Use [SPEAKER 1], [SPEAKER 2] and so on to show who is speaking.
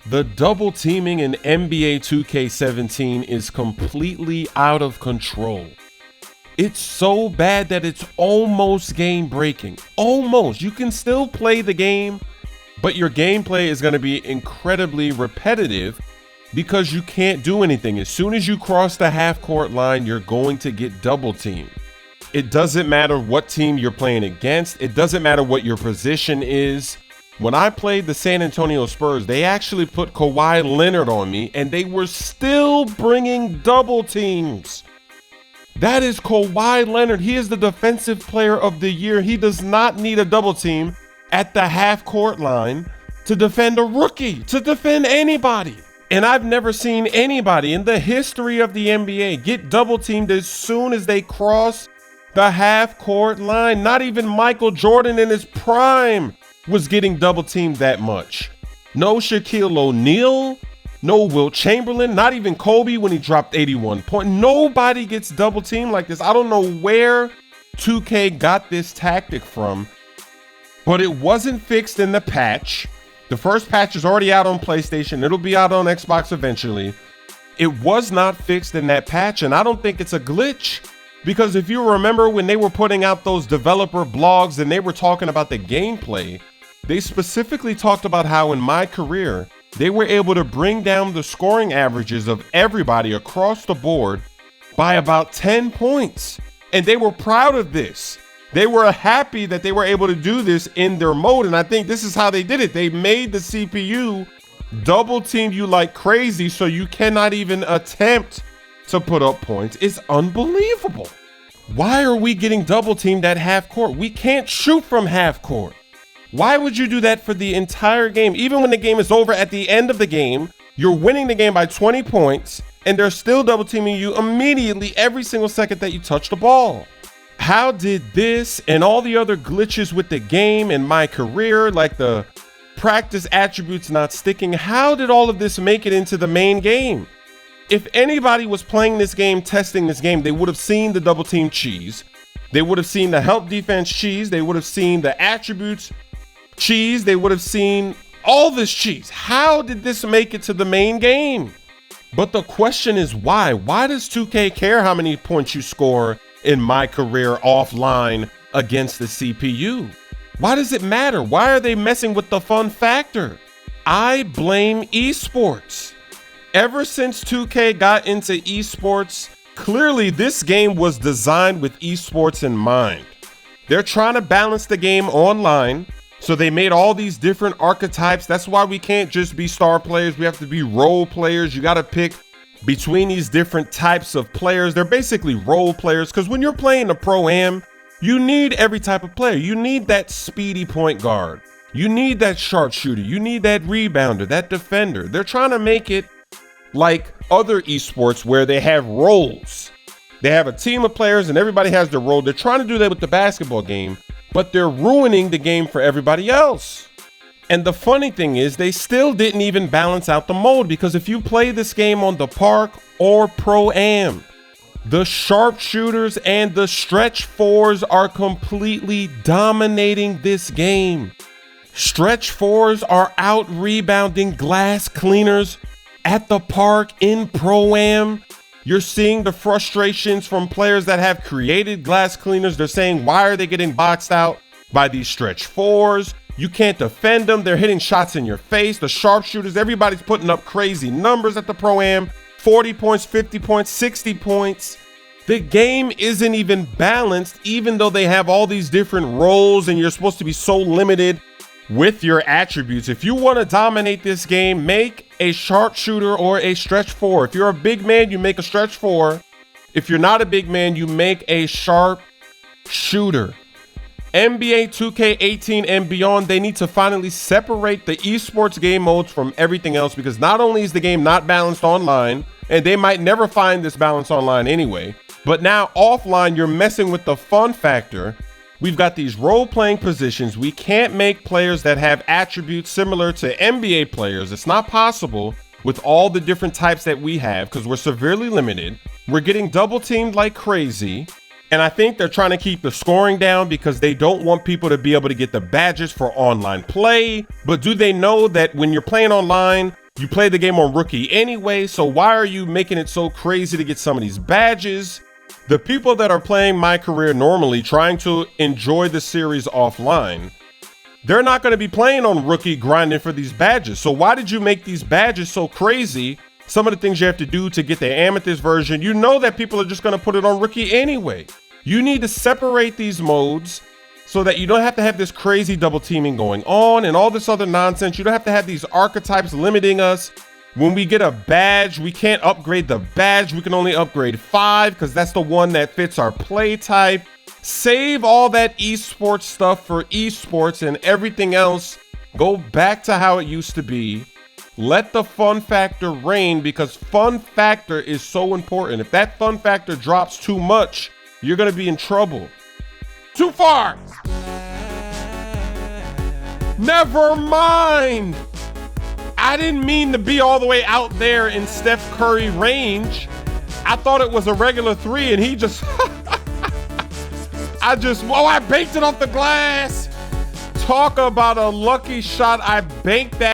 [SPEAKER 1] The double teaming in NBA 2K17 is completely out of control. It's so bad that it's almost game breaking. Almost. You can still play the game, but your gameplay is going to be incredibly repetitive because you can't do anything. As soon as you cross the half court line, you're going to get double teamed. It doesn't matter what team you're playing against. It doesn't matter what your position is. When I played the San Antonio Spurs, they actually put Kawhi Leonard on me and they were still bringing double teams. That is Kawhi Leonard. He is the defensive player of the year. He does not need a double team at the half court line to defend a rookie, to defend anybody. And I've never seen anybody in the history of the NBA get double teamed as soon as they cross the half court line. Not even Michael Jordan in his prime was getting double teamed that much. No Shaquille O'Neal, no Wilt Chamberlain, not even Kobe when he dropped 81 points. Nobody gets double teamed like this. I don't know where 2K got this tactic from, but it wasn't fixed in the patch. The first patch is already out on PlayStation. It'll be out on Xbox eventually. It was not fixed in that patch, and I don't think it's a glitch. Because if you remember when they were putting out those developer blogs and they were talking about the gameplay, they specifically talked about how in my career, they were able to bring down the scoring averages of everybody across the board by about 10 points. And they were proud of this. They were happy that they were able to do this in their mode. And I think this is how they did it. They made the CPU double team you like crazy so you cannot even attempt to put up points. It's unbelievable. Why are we getting double teamed at half court? We can't shoot from half court. Why would you do that for the entire game? Even when the game is over at the end of the game, you're winning the game by 20 points and they're still double teaming you immediately every single second that you touch the ball. How did this and all the other glitches with the game and my career, like the practice attributes not sticking, how did all of this make it into the main game? If anybody was playing this game, testing this game, they would have seen the double team cheese. They would have seen the help defense cheese. They would have seen the attributes cheese. They would have seen all this cheese. How did this make it to the main game? But the question is why? Why does 2K care how many points you score in my career offline against the CPU? Why does it matter? Why are they messing with the fun factor? I blame eSports. Ever since 2K got into eSports, clearly this game was designed with eSports in mind. They're trying to balance the game online. So they made all these different archetypes. That's why we can't just be star players. We have to be role players. You got to pick between these different types of players. They're basically role players because when you're playing a Pro-Am, you need every type of player. You need that speedy point guard. You need that sharpshooter. You need that rebounder, that defender. They're trying to make it like other esports where they have roles. They have a team of players and everybody has their role. They're trying to do that with the basketball game, but they're ruining the game for everybody else. And the funny thing is they still didn't even balance out the mode, because if you play this game on the park or Pro-Am, the sharpshooters and the stretch fours are completely dominating this game. Stretch fours are out rebounding glass cleaners at the park in Pro-Am. You're seeing the frustrations from players that have created glass cleaners. They're saying, why are they getting boxed out by these stretch fours? You can't defend them. They're hitting shots in your face. The sharpshooters, everybody's putting up crazy numbers at the Pro-Am. 40 points, 50 points, 60 points. The game isn't even balanced, even though they have all these different roles and you're supposed to be so limited with your attributes. If you want to dominate this game, make a sharpshooter or a stretch four. If you're a big man, you make a stretch four. If you're not a big man, you make a sharp shooter. NBA 2K18 and beyond, they need to finally separate the esports game modes from everything else, because not only is the game not balanced online, and they might never find this balance online anyway, but now offline, you're messing with the fun factor. We've got these role-playing positions. We can't make players that have attributes similar to NBA players. It's not possible with all the different types that we have because we're severely limited. We're getting double teamed like crazy. And I think they're trying to keep the scoring down because they don't want people to be able to get the badges for online play. But do they know that when you're playing online, You play the game on rookie anyway, so why are you making it so crazy to get some of these badges? The people that are playing My Career normally, trying to enjoy the series offline, they're not going to be playing on rookie grinding for these badges. So why did you make these badges so crazy? Some of the things you have to do to get the amethyst version, you know that people are just going to put it on rookie anyway. You need to separate these modes so that you don't have to have this crazy double teaming going on and all this other nonsense. You don't have to have these archetypes limiting us. When we get a badge, we can't upgrade the badge. We can only upgrade 5 because that's the one that fits our play type. Save all that esports stuff for esports, and everything else go back to how it used to be. Let the fun factor reign, because fun factor is so important. If that fun factor drops too much, you're going to be in trouble. Too far. Never mind. I didn't mean to be all the way out there in Steph Curry range. I thought it was a regular 3 and he just, I baked it off the glass. Talk about a lucky shot. I banked that.